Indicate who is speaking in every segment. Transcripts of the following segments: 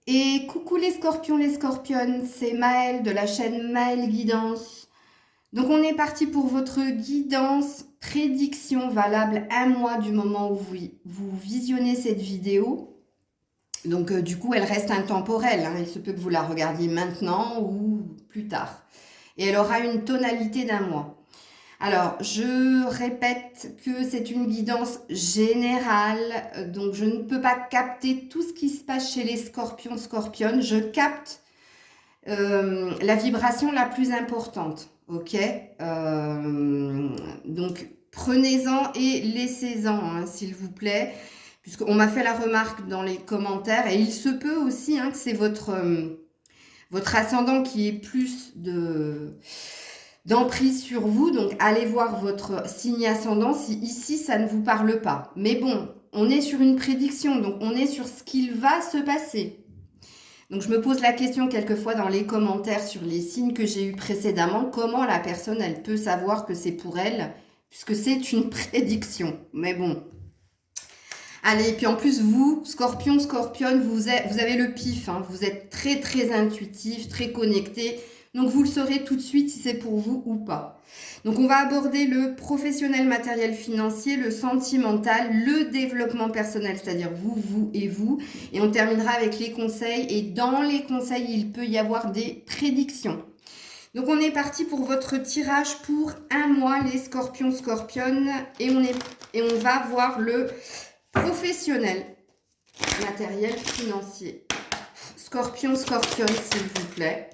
Speaker 1: Et coucou les scorpions, les scorpionnes, c'est Maëlle de la chaîne Maëlle Guidance. Donc on est parti pour votre guidance prédiction valable un mois du moment où vous visionnez cette vidéo. Donc du coup elle reste intemporelle, hein. Il se peut que vous la regardiez maintenant ou plus tard. Et elle aura une tonalité d'un mois. Alors, je répète que c'est une guidance générale, donc je ne peux pas capter tout ce qui se passe chez les scorpions, scorpionnes. Je capte la vibration la plus importante, ok. Donc, prenez-en et laissez-en, hein, s'il vous plaît, puisqu'on m'a fait la remarque dans les commentaires, et il se peut aussi que c'est votre ascendant qui est plus d'emprise sur vous, donc allez voir votre signe ascendant si ici ça ne vous parle pas. Mais bon, on est sur une prédiction, donc on est sur ce qu'il va se passer. Donc je me pose la question quelquefois dans les commentaires sur les signes que j'ai eu précédemment, comment la personne elle peut savoir que c'est pour elle, puisque c'est une prédiction. Mais bon. Allez, et puis en plus vous, scorpion, scorpionne, vous avez le pif, hein, vous êtes très très intuitif, très connecté. Donc vous le saurez tout de suite si c'est pour vous ou pas. Donc on va aborder le professionnel matériel financier, le sentimental, le développement personnel, c'est-à-dire vous, vous et vous. Et on terminera avec les conseils. Et dans les conseils, il peut y avoir des prédictions. Donc on est parti pour votre tirage pour un mois, les scorpions, scorpionnes. Et on va voir le professionnel matériel financier. Scorpion, scorpionne, s'il vous plaît.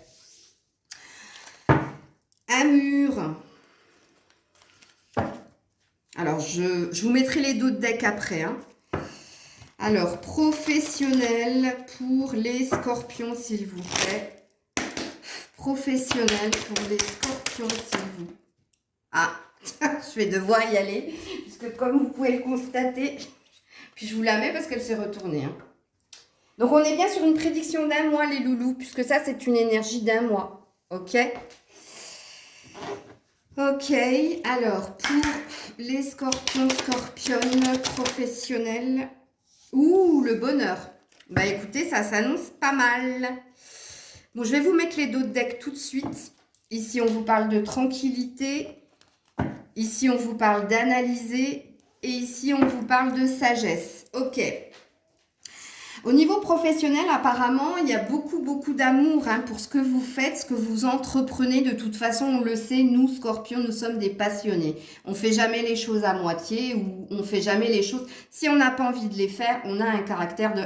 Speaker 1: Un mur. Alors, je vous mettrai les dos de deck après. Hein. Alors, professionnel pour les scorpions, s'il vous plaît. Professionnel pour les scorpions, s'il vous plaît. Ah, je vais devoir y aller. Parce que comme vous pouvez le constater, puis je vous la mets parce qu'elle s'est retournée. Hein. Donc, on est bien sur une prédiction d'un mois, les loulous, puisque ça, c'est une énergie d'un mois. Ok ? Ok, alors pour les scorpions, scorpionnes professionnels, ouh, le bonheur. Bah écoutez, ça s'annonce pas mal. Bon, je vais vous mettre les dos de deck tout de suite. Ici, on vous parle de tranquillité. Ici, on vous parle d'analyser. Et ici, on vous parle de sagesse. Ok. Au niveau professionnel, apparemment, il y a beaucoup d'amour pour ce que vous faites, ce que vous entreprenez. De toute façon, on le sait, nous, Scorpions, nous sommes des passionnés. On ne fait jamais les choses à moitié ou on ne fait jamais les choses. Si on n'a pas envie de les faire, on a un caractère de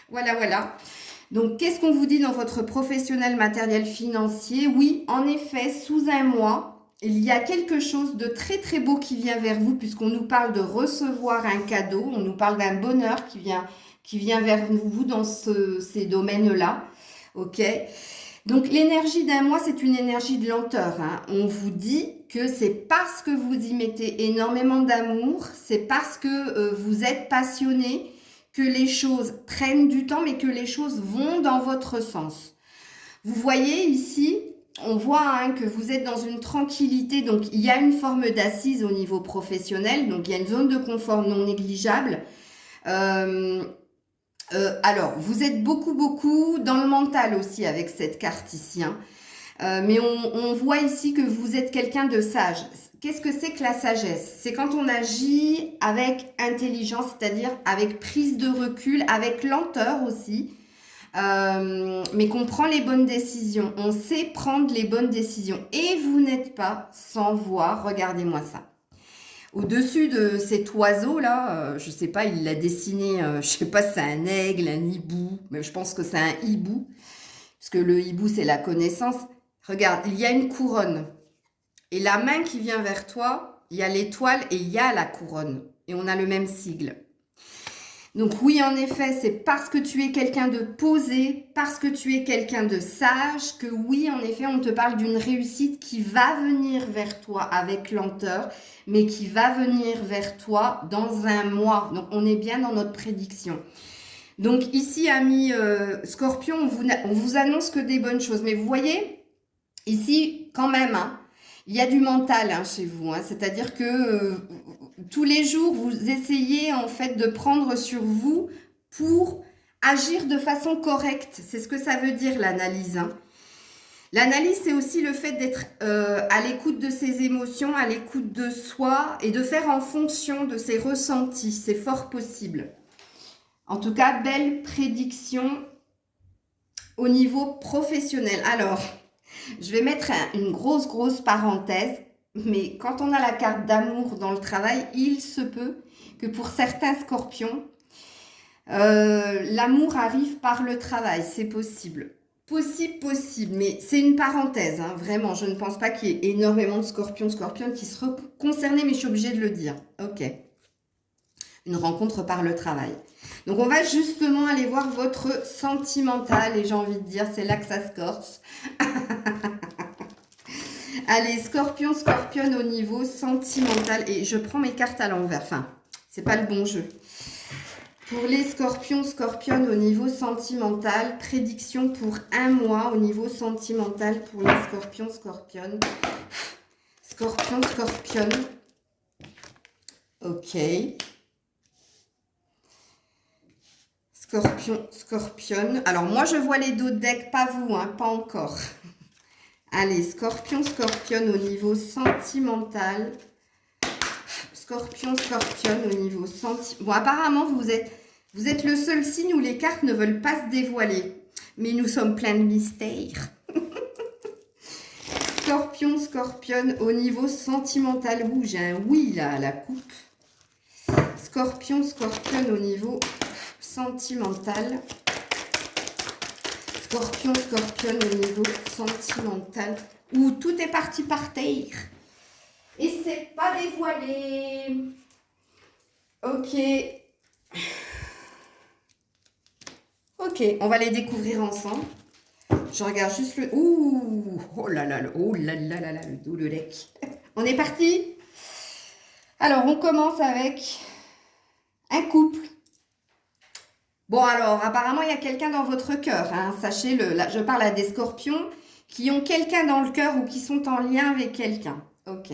Speaker 1: voilà, voilà. Donc, qu'est-ce qu'on vous dit dans votre professionnel matériel financier? Oui, en effet, sous un mois, il y a quelque chose de très très beau qui vient vers vous puisqu'on nous parle de recevoir un cadeau, on nous parle d'un bonheur qui vient vers vous dans ces domaines-là. Ok. Donc l'énergie d'un mois, c'est une énergie de lenteur. Hein. On vous dit que c'est parce que vous y mettez énormément d'amour, c'est parce que vous êtes passionné, que les choses prennent du temps, mais que les choses vont dans votre sens. Vous voyez ici, on voit que vous êtes dans une tranquillité, donc il y a une forme d'assise au niveau professionnel, donc il y a une zone de confort non négligeable. Alors, vous êtes beaucoup dans le mental aussi avec cette carte ici. Hein. Mais on voit ici que vous êtes quelqu'un de sage. Qu'est-ce que c'est que la sagesse? C'est quand on agit avec intelligence, c'est-à-dire avec prise de recul, avec lenteur aussi, mais qu'on prend les bonnes décisions. On sait prendre les bonnes décisions. Et vous n'êtes pas sans voir, regardez-moi ça. Au-dessus de cet oiseau-là, je sais pas, il l'a dessiné, je sais pas si c'est un aigle, un hibou, mais je pense que c'est un hibou, parce que le hibou, c'est la connaissance. Regarde, il y a une couronne. Et la main qui vient vers toi, il y a l'étoile et il y a la couronne. Et on a le même sigle. Donc oui, en effet, c'est parce que tu es quelqu'un de posé, parce que tu es quelqu'un de sage, que oui, en effet, on te parle d'une réussite qui va venir vers toi avec lenteur, mais qui va venir vers toi dans un mois. Donc on est bien dans notre prédiction. Donc ici, amis Scorpion, on vous annonce que des bonnes choses. Mais vous voyez, ici, quand même, il y a du mental chez vous. C'est-à-dire que tous les jours, vous essayez en fait de prendre sur vous pour agir de façon correcte. C'est ce que ça veut dire l'analyse, hein. L'analyse, c'est aussi le fait d'être à l'écoute de ses émotions, à l'écoute de soi et de faire en fonction de ses ressentis. C'est fort possible. En tout cas, belle prédiction au niveau professionnel. Alors, je vais mettre une grosse parenthèse, mais quand on a la carte d'amour dans le travail, il se peut que pour certains scorpions, l'amour arrive par le travail. C'est possible. Possible, mais c'est une parenthèse, hein, vraiment. Je ne pense pas qu'il y ait énormément de scorpions qui seraient concernés, mais je suis obligée de le dire. Ok. Une rencontre par le travail. Donc, on va justement aller voir votre sentimental, et j'ai envie de dire, c'est là que ça se corse. Allez, scorpionne au niveau sentimental, et je prends mes cartes à l'envers. Enfin, c'est pas le bon jeu. Pour les scorpionnes au niveau sentimental, prédiction pour un mois au niveau sentimental pour les scorpionnes. Scorpionne. Ok. Scorpionne. Alors, moi, je vois les dos de deck, pas vous, hein, pas encore. Allez, scorpionne au niveau sentimental. Scorpionne au niveau sentimental. Bon, apparemment, vous êtes le seul signe où les cartes ne veulent pas se dévoiler. Mais nous sommes pleins de mystères. Scorpionne au niveau sentimental. Ouh, j'ai un oui là à la coupe. Scorpionne au niveau sentimental. Scorpionne au niveau sentimental. Où tout est parti par terre. Et c'est pas dévoilé. Ok. Ok, on va les découvrir ensemble. Je regarde juste le... Ouh, oh là là, le dos de deck. On est parti. Alors, on commence avec un couple. Bon, alors, apparemment, il y a quelqu'un dans votre cœur, hein, sachez-le. Là, je parle à des scorpions qui ont quelqu'un dans le cœur ou qui sont en lien avec quelqu'un. Ok.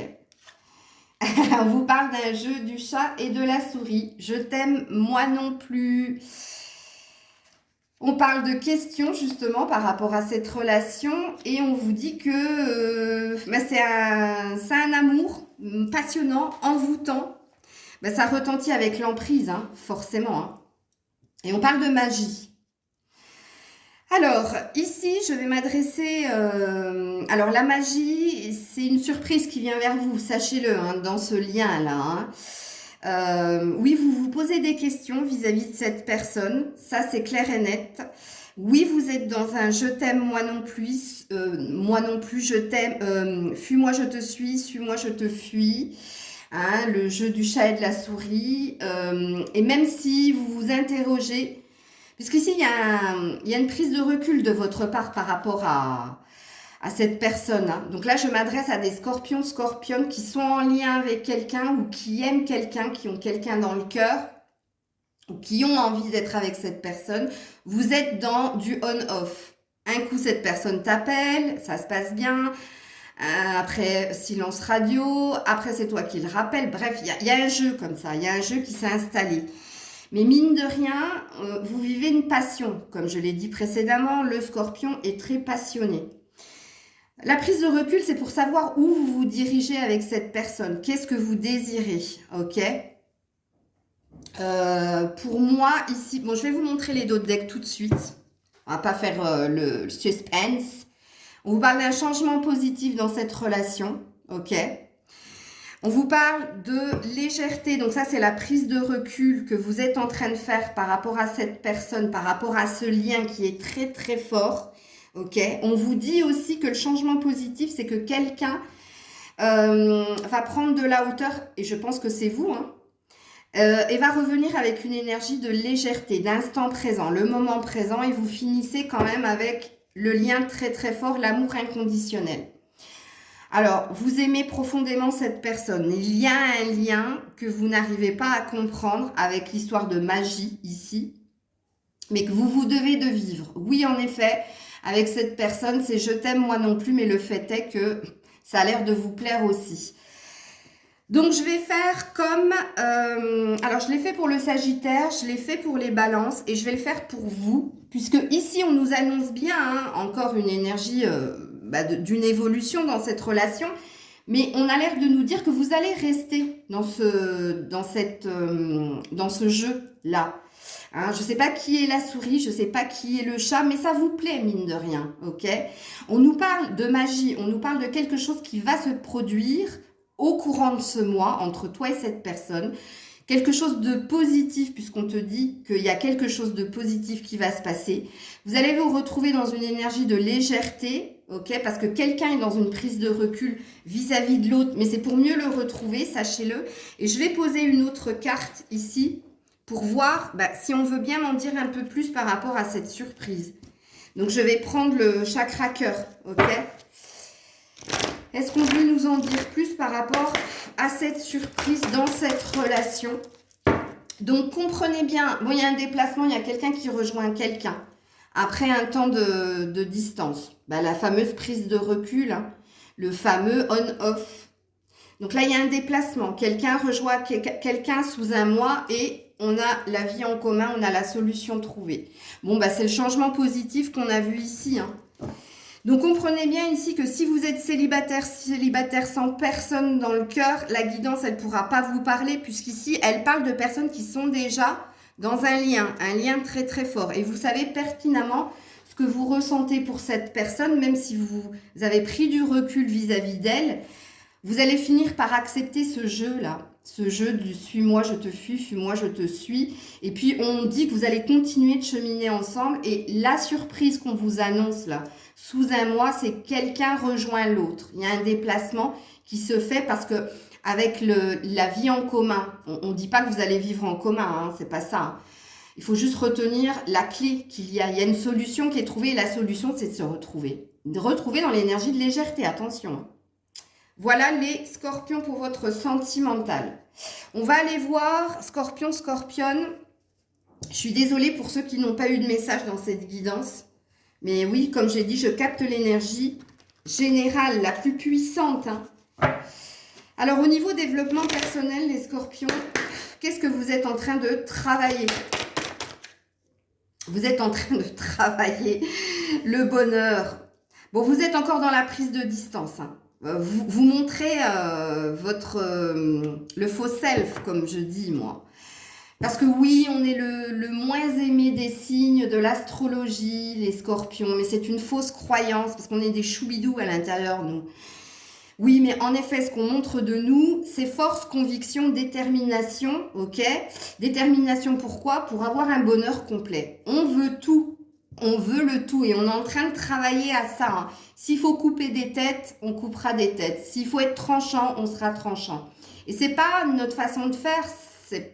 Speaker 1: On vous parle d'un jeu du chat et de la souris. Je t'aime, moi non plus. On parle de questions justement par rapport à cette relation et on vous dit que c'est un amour passionnant, envoûtant. Ça retentit avec l'emprise, hein, forcément. Hein. Et on parle de magie. Alors, ici, je vais m'adresser... alors, la magie, c'est une surprise qui vient vers vous, sachez-le, hein, dans ce lien-là. Hein. Oui, vous vous posez des questions vis-à-vis de cette personne. Ça, c'est clair et net. Oui, vous êtes dans un « je t'aime, moi non plus »,« je t'aime »,« fuis-moi, je te suis-moi, je te fuis ». Hein, le jeu du chat et de la souris. Et même si vous vous interrogez... Puisqu'ici, il y a une prise de recul de votre part par rapport à cette personne. Hein. Donc là, je m'adresse à des scorpionnes qui sont en lien avec quelqu'un ou qui aiment quelqu'un, qui ont quelqu'un dans le cœur ou qui ont envie d'être avec cette personne. Vous êtes dans du on-off. Un coup, cette personne t'appelle, ça se passe bien. Après, silence radio. Après, c'est toi qui le rappelle. Bref, il y a un jeu comme ça. Il y a un jeu qui s'est installé. Mais mine de rien, vous vivez une passion. Comme je l'ai dit précédemment, le scorpion est très passionné. La prise de recul, c'est pour savoir où vous vous dirigez avec cette personne. Qu'est-ce que vous désirez, ok? Pour moi, ici... Bon, je vais vous montrer les dos de deck tout de suite. On va pas faire le suspense. On vous parle d'un changement positif dans cette relation, ok? On vous parle de légèreté, donc ça c'est la prise de recul que vous êtes en train de faire par rapport à cette personne, par rapport à ce lien qui est très très fort. Ok. On vous dit aussi que le changement positif, c'est que quelqu'un va prendre de la hauteur, et je pense que c'est vous, hein, et va revenir avec une énergie de légèreté, d'instant présent, le moment présent, et vous finissez quand même avec le lien très très fort, l'amour inconditionnel. Alors, vous aimez profondément cette personne. Il y a un lien que vous n'arrivez pas à comprendre avec l'histoire de magie ici, mais que vous devez de vivre. Oui, en effet, avec cette personne, c'est « je t'aime, moi non plus », mais le fait est que ça a l'air de vous plaire aussi. Donc, je vais faire comme... alors, je l'ai fait pour le Sagittaire, je l'ai fait pour les Balances et je vais le faire pour vous. Puisque ici, on nous annonce bien encore une énergie d'une évolution dans cette relation. Mais on a l'air de nous dire que vous allez rester dans ce jeu-là. Hein, je ne sais pas qui est la souris, je ne sais pas qui est le chat, mais ça vous plaît, mine de rien. Ok ? On nous parle de magie, on nous parle de quelque chose qui va se produire au courant de ce mois, entre toi et cette personne, quelque chose de positif, puisqu'on te dit qu'il y a quelque chose de positif qui va se passer. Vous allez vous retrouver dans une énergie de légèreté, ok, parce que quelqu'un est dans une prise de recul vis-à-vis de l'autre, mais c'est pour mieux le retrouver, sachez-le. Et je vais poser une autre carte ici, pour voir si on veut bien m'en dire un peu plus par rapport à cette surprise. Donc, je vais prendre le chakra cœur, ok ? Est-ce qu'on veut nous en dire plus par rapport à cette surprise dans cette relation? Donc, comprenez bien, bon, il y a un déplacement, il y a quelqu'un qui rejoint quelqu'un après un temps de distance. La fameuse prise de recul, hein, le fameux on-off. Donc là, il y a un déplacement. Quelqu'un rejoint quelqu'un sous un mois et on a la vie en commun, on a la solution trouvée. Bon, c'est le changement positif qu'on a vu ici, hein. Donc, comprenez bien ici que si vous êtes célibataire sans personne dans le cœur, la guidance, elle ne pourra pas vous parler puisqu'ici, elle parle de personnes qui sont déjà dans un lien très très fort. Et vous savez pertinemment ce que vous ressentez pour cette personne, même si vous avez pris du recul vis-à-vis d'elle, vous allez finir par accepter ce jeu-là. Ce jeu du suis-moi, je te fuis-moi, je te suis. Et puis, on dit que vous allez continuer de cheminer ensemble. Et la surprise qu'on vous annonce là, sous un mois, c'est quelqu'un rejoint l'autre. Il y a un déplacement qui se fait parce que avec la vie en commun, on ne dit pas que vous allez vivre en commun, hein, c'est pas ça. Hein. Il faut juste retenir la clé qu'il y a. Il y a une solution qui est trouvée et la solution, c'est de se retrouver. De retrouver dans l'énergie de légèreté, attention. Voilà les scorpions pour votre sentimental. On va aller voir scorpion, scorpionne. Je suis désolée pour ceux qui n'ont pas eu de message dans cette guidance. Mais oui, comme j'ai dit, je capte l'énergie générale, la plus puissante. Hein. Alors, au niveau développement personnel, les scorpions, qu'est-ce que vous êtes en train de travailler? Vous êtes en train de travailler le bonheur. Bon, vous êtes encore dans la prise de distance. Hein. Vous montrez le faux self, comme je dis, moi. Parce que oui, on est le moins aimé des signes de l'astrologie, les scorpions, mais c'est une fausse croyance, parce qu'on est des choubidous à l'intérieur, nous. Oui, mais en effet, ce qu'on montre de nous, c'est force, conviction, détermination, ok? Détermination, pourquoi? Pour avoir un bonheur complet. On veut tout. On veut le tout et on est en train de travailler à ça. Hein. S'il faut couper des têtes, on coupera des têtes. S'il faut être tranchant, on sera tranchant. Et c'est pas notre façon de faire, c'est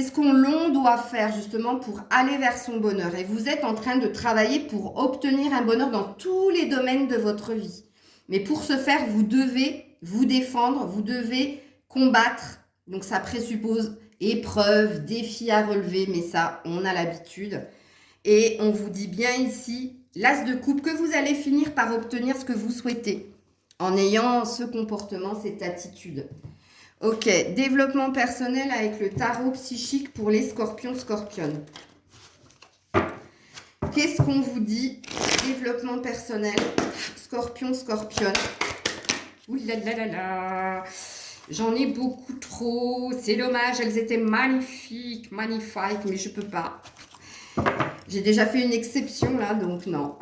Speaker 1: ce qu'on l'on doit faire justement pour aller vers son bonheur. Et vous êtes en train de travailler pour obtenir un bonheur dans tous les domaines de votre vie. Mais pour ce faire, vous devez vous défendre, vous devez combattre. Donc ça présuppose épreuves, défis à relever, mais ça, on a l'habitude. Et on vous dit bien ici, l'as de coupe, que vous allez finir par obtenir ce que vous souhaitez en ayant ce comportement, cette attitude. Ok, développement personnel avec le tarot psychique pour les scorpions, scorpionnes. Qu'est-ce qu'on vous dit? Développement personnel, scorpion, scorpionne. Ouh là là là là. J'en ai beaucoup trop. C'est dommage, elles étaient magnifiques, magnifiques, mais je peux pas. J'ai déjà fait une exception là, donc non.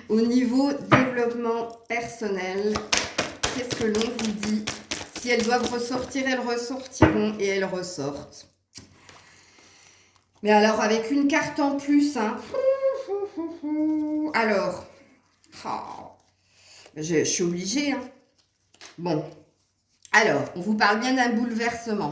Speaker 1: Au niveau développement personnel, qu'est-ce que l'on vous dit? Si elles doivent ressortir, elles ressortiront et elles ressortent. Mais alors, avec une carte en plus, hein. Alors, je suis obligée. Hein. Bon, alors, on vous parle bien d'un bouleversement.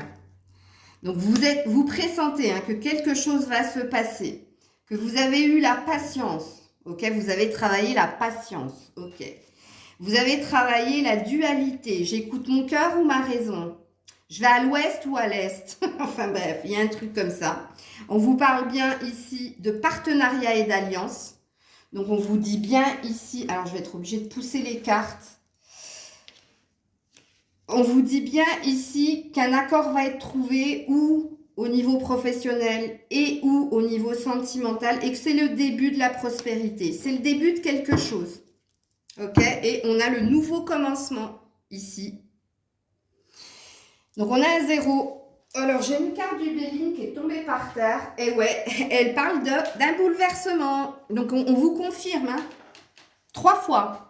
Speaker 1: Donc, vous pressentez hein, que quelque chose va se passer, que vous avez eu la patience, ok? Vous avez travaillé la patience, ok? Vous avez travaillé la dualité. J'écoute mon cœur ou ma raison? Je vais à l'ouest ou à l'est? Enfin bref, il y a un truc comme ça. On vous parle bien ici de partenariat et d'alliance. Donc, on vous dit bien ici... Alors, je vais être obligée de pousser les cartes. On vous dit bien ici qu'un accord va être trouvé ou au niveau professionnel et ou au niveau sentimental et que c'est le début de la prospérité. C'est le début de quelque chose. Ok? Et on a le nouveau commencement ici. Donc on a un 0. Alors j'ai une carte du Béline qui est tombée par terre. Et ouais, elle parle d'un bouleversement. Donc on vous confirme, hein, 3 fois.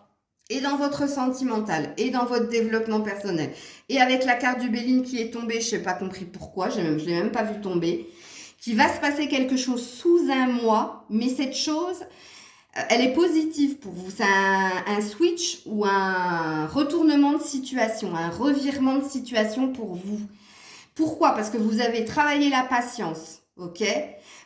Speaker 1: Et dans votre sentimental, et dans votre développement personnel. Et avec la carte du Béline qui est tombée, je n'ai pas compris pourquoi, je ne l'ai même pas vu tomber, qu'il va se passer quelque chose sous un mois, mais cette chose, elle est positive pour vous. C'est un switch ou un retournement de situation, un revirement de situation pour vous. Pourquoi? Parce que vous avez travaillé la patience, ok?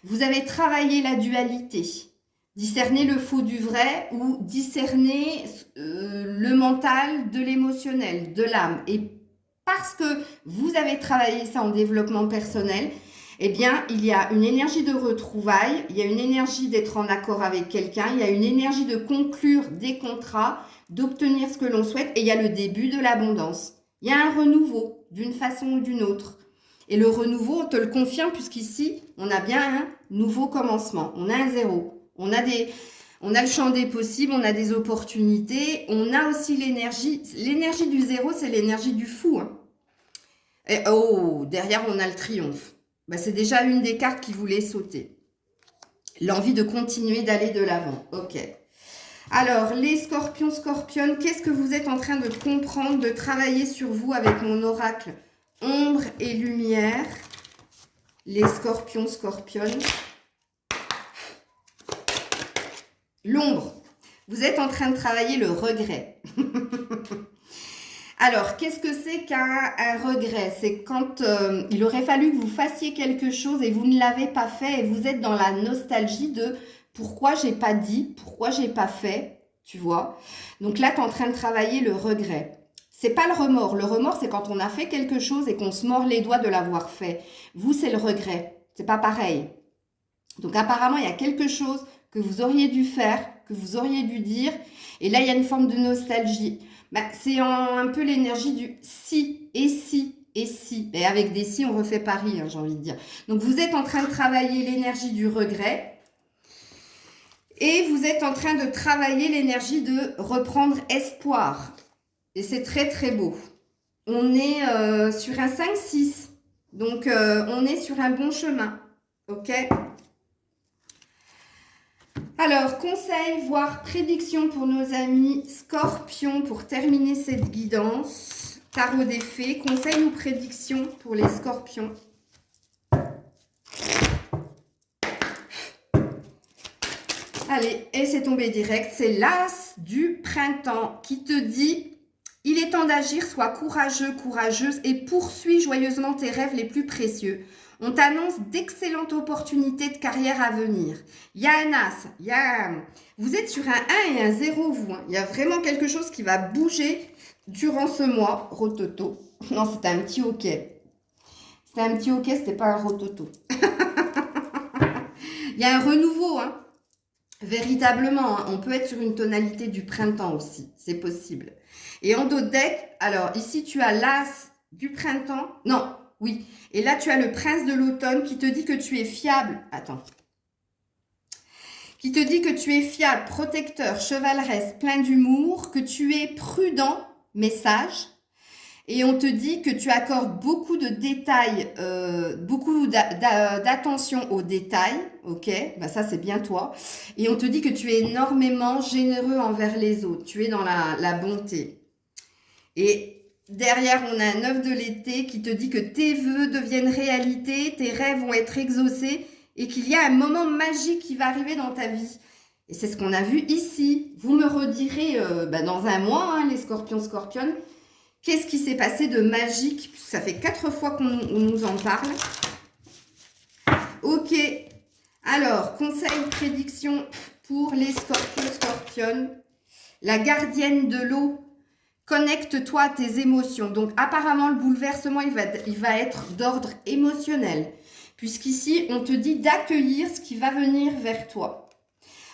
Speaker 1: Vous avez travaillé la dualité. Discerner le faux du vrai ou discerner le mental de l'émotionnel, de l'âme. Et parce que vous avez travaillé ça en développement personnel, eh bien, il y a une énergie de retrouvailles, il y a une énergie d'être en accord avec quelqu'un, il y a une énergie de conclure des contrats, d'obtenir ce que l'on souhaite, et il y a le début de l'abondance. Il y a un renouveau d'une façon ou d'une autre. Et le renouveau, on te le confirme, puisqu'ici, on a bien un nouveau commencement. On a un 0. On a le champ des possibles, on a des opportunités. On a aussi l'énergie. L'énergie du 0, c'est l'énergie du fou. Hein. Et oh, derrière, on a le triomphe. Ben, c'est déjà une des cartes qui voulait sauter. L'envie de continuer d'aller de l'avant. Ok. Alors, les scorpions, scorpionnes, qu'est-ce que vous êtes en train de comprendre, de travailler sur vous avec mon oracle ombre et lumière? Les scorpions, scorpionnes. L'ombre. Vous êtes en train de travailler le regret. Alors, qu'est-ce que c'est qu'un regret? C'est quand il aurait fallu que vous fassiez quelque chose et vous ne l'avez pas fait et vous êtes dans la nostalgie de pourquoi j'ai pas dit, pourquoi j'ai pas fait, tu vois. Donc là, tu es en train de travailler le regret. C'est pas le remords. Le remords, c'est quand on a fait quelque chose et qu'on se mord les doigts de l'avoir fait. Vous, c'est le regret. C'est pas pareil. Donc apparemment, il y a quelque chose que vous auriez dû faire, que vous auriez dû dire. Et là, il y a une forme de nostalgie. Ben, c'est un peu l'énergie du si, et si, et si. Et avec des si, on refait Paris, hein, j'ai envie de dire. Donc, vous êtes en train de travailler l'énergie du regret. Et vous êtes en train de travailler l'énergie de reprendre espoir. Et c'est très, très beau. On est sur un 5-6. Donc, on est sur un bon chemin. OK ? Alors, conseil, voire prédiction pour nos amis scorpions pour terminer cette guidance. Tarot des fées, conseil ou prédiction pour les scorpions. Allez, et c'est tombé direct. C'est l'as du printemps qui te dit « Il est temps d'agir, sois courageux, courageuse et poursuis joyeusement tes rêves les plus précieux. » On t'annonce d'excellentes opportunités de carrière à venir. Il y a un as, vous êtes sur un 1 et un 0, vous. Hein. Il y a vraiment quelque chose qui va bouger durant ce mois. Rototo. Non, c'était un petit hoquet. C'était un petit hoquet, c'était pas un rototo. Il y a un renouveau, hein. Véritablement. Hein. On peut être sur une tonalité du printemps aussi. C'est possible. Et en dos de deck, alors ici, tu as l'as du printemps. Non. Oui, et là, tu as le prince de l'automne qui te dit que tu es fiable. Attends. Qui te dit que tu es fiable, protecteur, chevaleresque, plein d'humour, que tu es prudent, mais sage. Et on te dit que tu accordes beaucoup de détails, beaucoup d'attention aux détails. Ok, bah ça, c'est bien toi. Et on te dit que tu es énormément généreux envers les autres. Tu es dans la bonté. Et derrière, on a un œuf de l'été qui te dit que tes vœux deviennent réalité, tes rêves vont être exaucés et qu'il y a un moment magique qui va arriver dans ta vie. Et c'est ce qu'on a vu ici. Vous me redirez dans un mois, hein, les scorpions, scorpionnes, qu'est-ce qui s'est passé de magique? Ça fait 4 fois qu'on nous en parle. Ok. Alors, conseil, prédiction pour les scorpions, scorpionnes. La gardienne de l'eau. Connecte-toi à tes émotions. Donc, apparemment, le bouleversement, il va être d'ordre émotionnel. Puisqu'ici, on te dit d'accueillir ce qui va venir vers toi.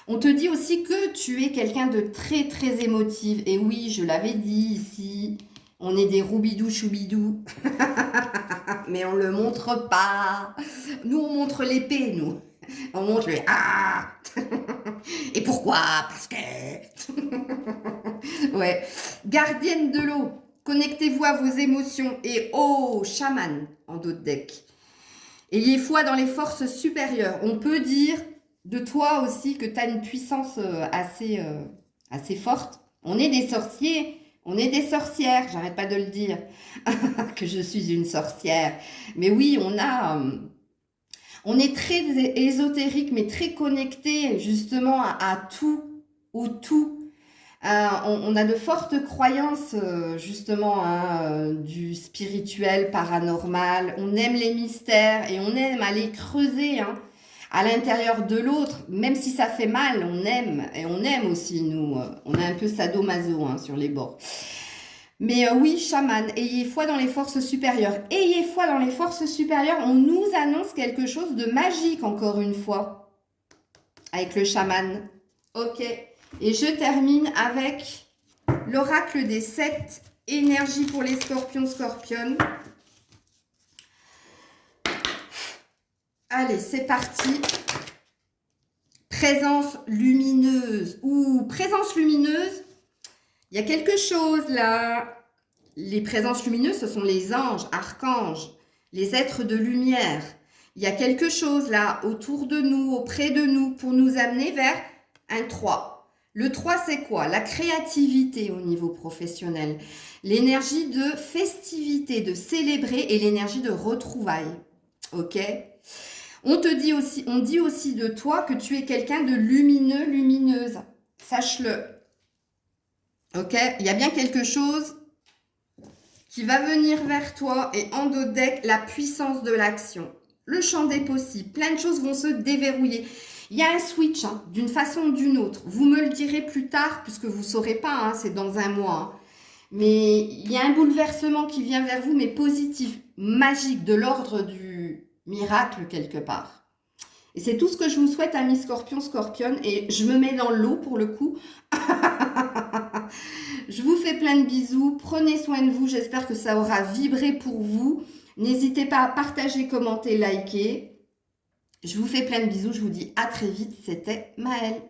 Speaker 1: On te dit aussi que tu es quelqu'un de très, très émotif. Et oui, je l'avais dit ici. On est des roubidou choubidou. Mais on le montre pas. Nous, on montre l'épée, nous. On montre le ah. Et pourquoi? Parce que... ouais. Gardienne de l'eau. Connectez-vous à vos émotions. Et oh, chaman en dos de deck. Ayez foi dans les forces supérieures. On peut dire de toi aussi que tu as une puissance assez forte. On est des sorciers. On est des sorcières, j'arrête pas de le dire, que je suis une sorcière. Mais oui, on est très ésotérique, mais très connecté justement à tout, au tout. On a de fortes croyances justement du spirituel, paranormal. On aime les mystères et on aime aller creuser à l'intérieur de l'autre, même si ça fait mal, on aime. Et on aime aussi, nous. On est un peu sadomaso sur les bords. Mais oui, chaman, ayez foi dans les forces supérieures. Ayez foi dans les forces supérieures. On nous annonce quelque chose de magique, encore une fois, avec le chaman. Ok. Et je termine avec l'oracle des 7 énergies pour les scorpions, scorpionnes. Allez, c'est parti. Présence lumineuse. Ouh, présence lumineuse. Il y a quelque chose là. Les présences lumineuses, ce sont les anges, archanges, les êtres de lumière. Il y a quelque chose là autour de nous, auprès de nous, pour nous amener vers un 3. Le 3, c'est quoi? La créativité au niveau professionnel. L'énergie de festivité, de célébrer et l'énergie de retrouvailles. Ok? On dit aussi de toi que tu es quelqu'un de lumineux, lumineuse. Sache-le. Ok? Il y a bien quelque chose qui va venir vers toi et en dos de deck, la puissance de l'action. Le champ des possibles. Plein de choses vont se déverrouiller. Il y a un switch d'une façon ou d'une autre. Vous me le direz plus tard puisque vous ne saurez pas, c'est dans un mois. Mais il y a un bouleversement qui vient vers vous, mais positif, magique, de l'ordre du miracle quelque part. Et c'est tout ce que je vous souhaite, amis scorpions, scorpionnes. Et je me mets dans l'eau pour le coup. Je vous fais plein de bisous. Prenez soin de vous. J'espère que ça aura vibré pour vous. N'hésitez pas à partager, commenter, liker. Je vous fais plein de bisous. Je vous dis à très vite. C'était Maëlle.